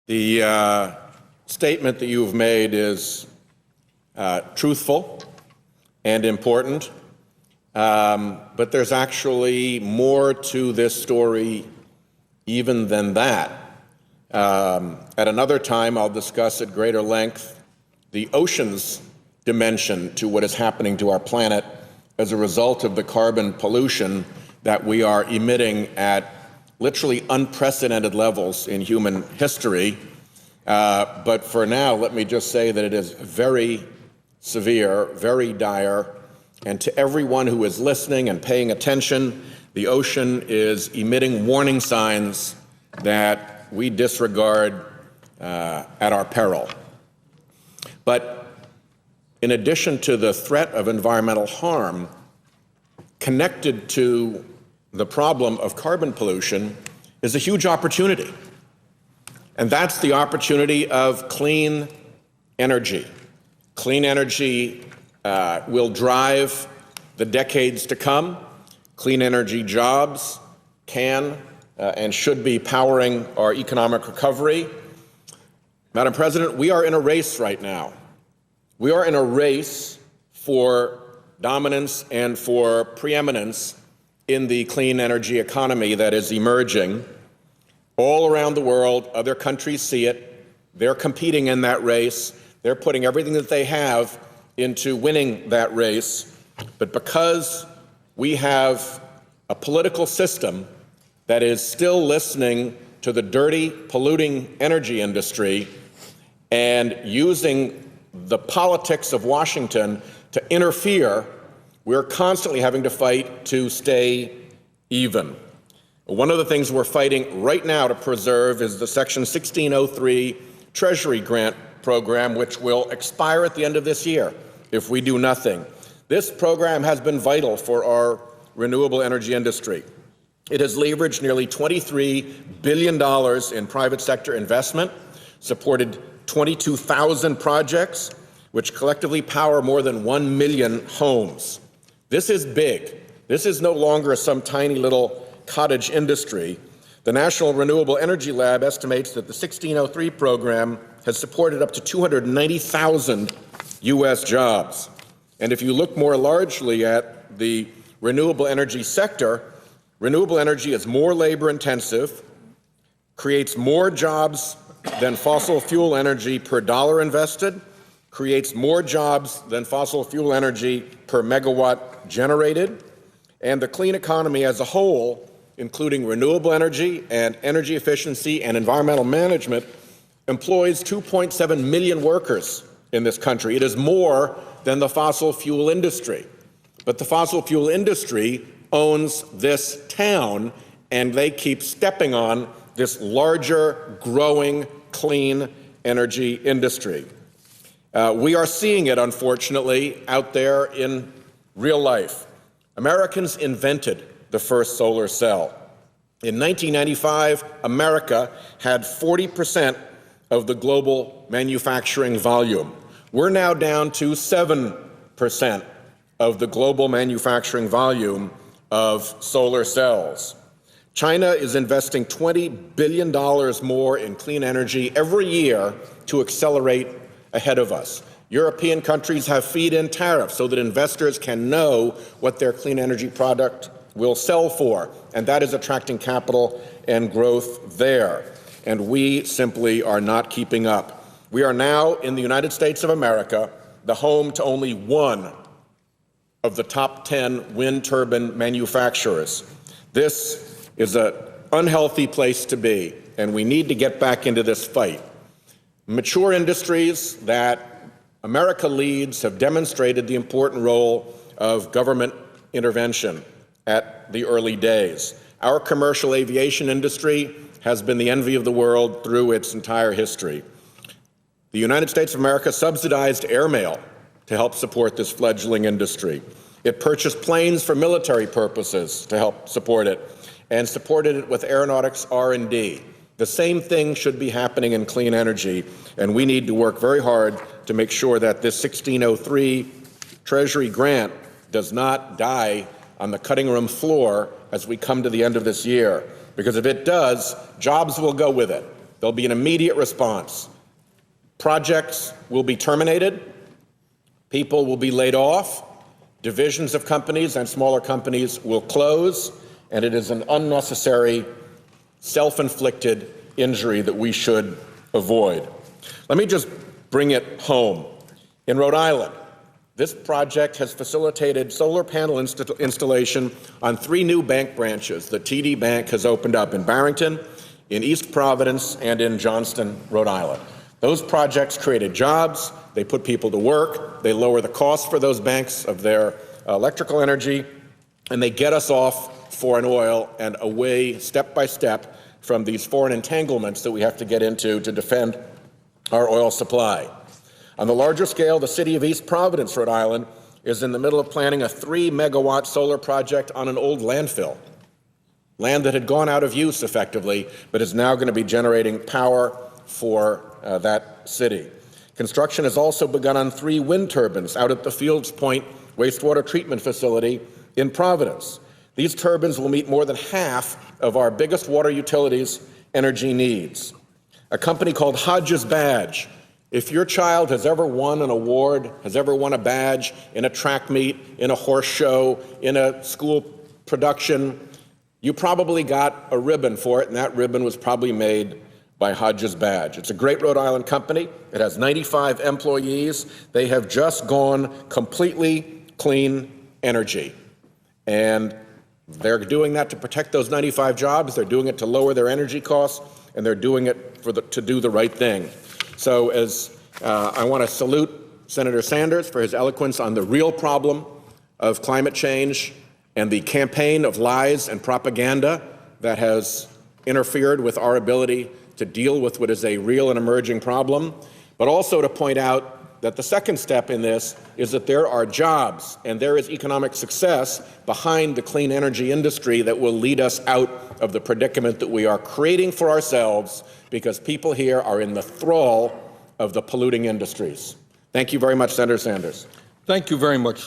The statement that you've made is truthful and important, but there's actually more to this story even than that. At another time, I'll discuss at greater length the ocean's dimension to what is happening to our planet as a result of the carbon pollution that we are emitting at literally unprecedented levels in human history. But for now, let me just say that it is very severe, very dire, and to everyone who is listening and paying attention, the ocean is emitting warning signs that we disregard at our peril. But in addition to the threat of environmental harm, connected to the problem of carbon pollution is a huge opportunity. And that's the opportunity of clean energy. Clean energy will drive the decades to come. Clean energy jobs can and should be powering our economic recovery. Madam President, we are in a race right now. We are in a race for dominance and for preeminence in the clean energy economy that is emerging. All around the world, other countries see it. They're competing in that race. They're putting everything that they have into winning that race. But because we have a political system that is still listening to the dirty, polluting energy industry and using the politics of Washington to interfere, we're constantly having to fight to stay even. One of the things we're fighting right now to preserve is the Section 1603 Treasury Grant Program, which will expire at the end of this year if we do nothing. This program has been vital for our renewable energy industry. It has leveraged nearly $23 billion in private sector investment, supported 22,000 projects, which collectively power more than 1 million homes. This is big. This is no longer some tiny little cottage industry. The National Renewable Energy Lab estimates that the 1603 program has supported up to 290,000 U.S. jobs. And if you look more largely at the renewable energy sector, renewable energy is more labor intensive, creates more jobs than fossil fuel energy per dollar invested, creates more jobs than fossil fuel energy per megawatt generated, and the clean economy as a whole, including renewable energy and energy efficiency and environmental management, employs 2.7 million workers in this country. It is more than the fossil fuel industry. But the fossil fuel industry owns this town, and they keep stepping on this larger, growing, clean energy industry. We are seeing it, unfortunately, out there in real life. Americans invented the first solar cell. In 1995, America had 40% of the global manufacturing volume. We're now down to 7% of the global manufacturing volume of solar cells. China is investing $20 billion more in clean energy every year to accelerate ahead of us. European countries have feed-in tariffs so that investors can know what their clean energy product will sell for, and that is attracting capital and growth there. And we simply are not keeping up. We are now, in the United States of America, the home to only one of the top 10 wind turbine manufacturers. This is an unhealthy place to be, and we need to get back into this fight. Mature industries that America leads have demonstrated the important role of government intervention at the early days. Our commercial aviation industry has been the envy of the world through its entire history. The United States of America subsidized airmail to help support this fledgling industry. It purchased planes for military purposes to help support it, and supported it with aeronautics R&D. The same thing should be happening in clean energy, and we need to work very hard to make sure that this 1603 Treasury grant does not die on the cutting room floor as we come to the end of this year. Because if it does, jobs will go with it. There'll be an immediate response. Projects will be terminated. People will be laid off. Divisions of companies and smaller companies will close. And it is an unnecessary, self-inflicted injury that we should avoid. Let me just bring it home. In Rhode Island, this project has facilitated solar panel installation on 3 new bank branches that TD Bank has opened up in Barrington, in East Providence, and in Johnston, Rhode Island. Those projects created jobs, they put people to work, they lower the cost for those banks of their electrical energy, and they get us off foreign oil and away, step by step, from these foreign entanglements that we have to get into to defend our oil supply. On the larger scale, the city of East Providence, Rhode Island, is in the middle of planning a 3-megawatt solar project on an old landfill, land that had gone out of use effectively, but is now going to be generating power for that city. Construction has also begun on 3 wind turbines out at the Fields Point wastewater treatment facility in Providence. These turbines will meet more than half of our biggest water utilities' energy needs. A company called Hodges Badge. If your child has ever won an award, has ever won a badge in a track meet, in a horse show, in a school production, you probably got a ribbon for it, and that ribbon was probably made by Hodges Badge. It's a great Rhode Island company. It has 95 employees. They have just gone completely clean energy. And they're doing that to protect those 95 jobs. They're doing it to lower their energy costs, and they're doing it to do the right thing. So I want to salute Senator Sanders for his eloquence on the real problem of climate change and the campaign of lies and propaganda that has interfered with our ability to deal with what is a real and emerging problem, but also to point out that the second step in this is that there are jobs and there is economic success behind the clean energy industry that will lead us out of the predicament that we are creating for ourselves because people here are in the thrall of the polluting industries. Thank you very much, Senator Sanders. Thank you very much.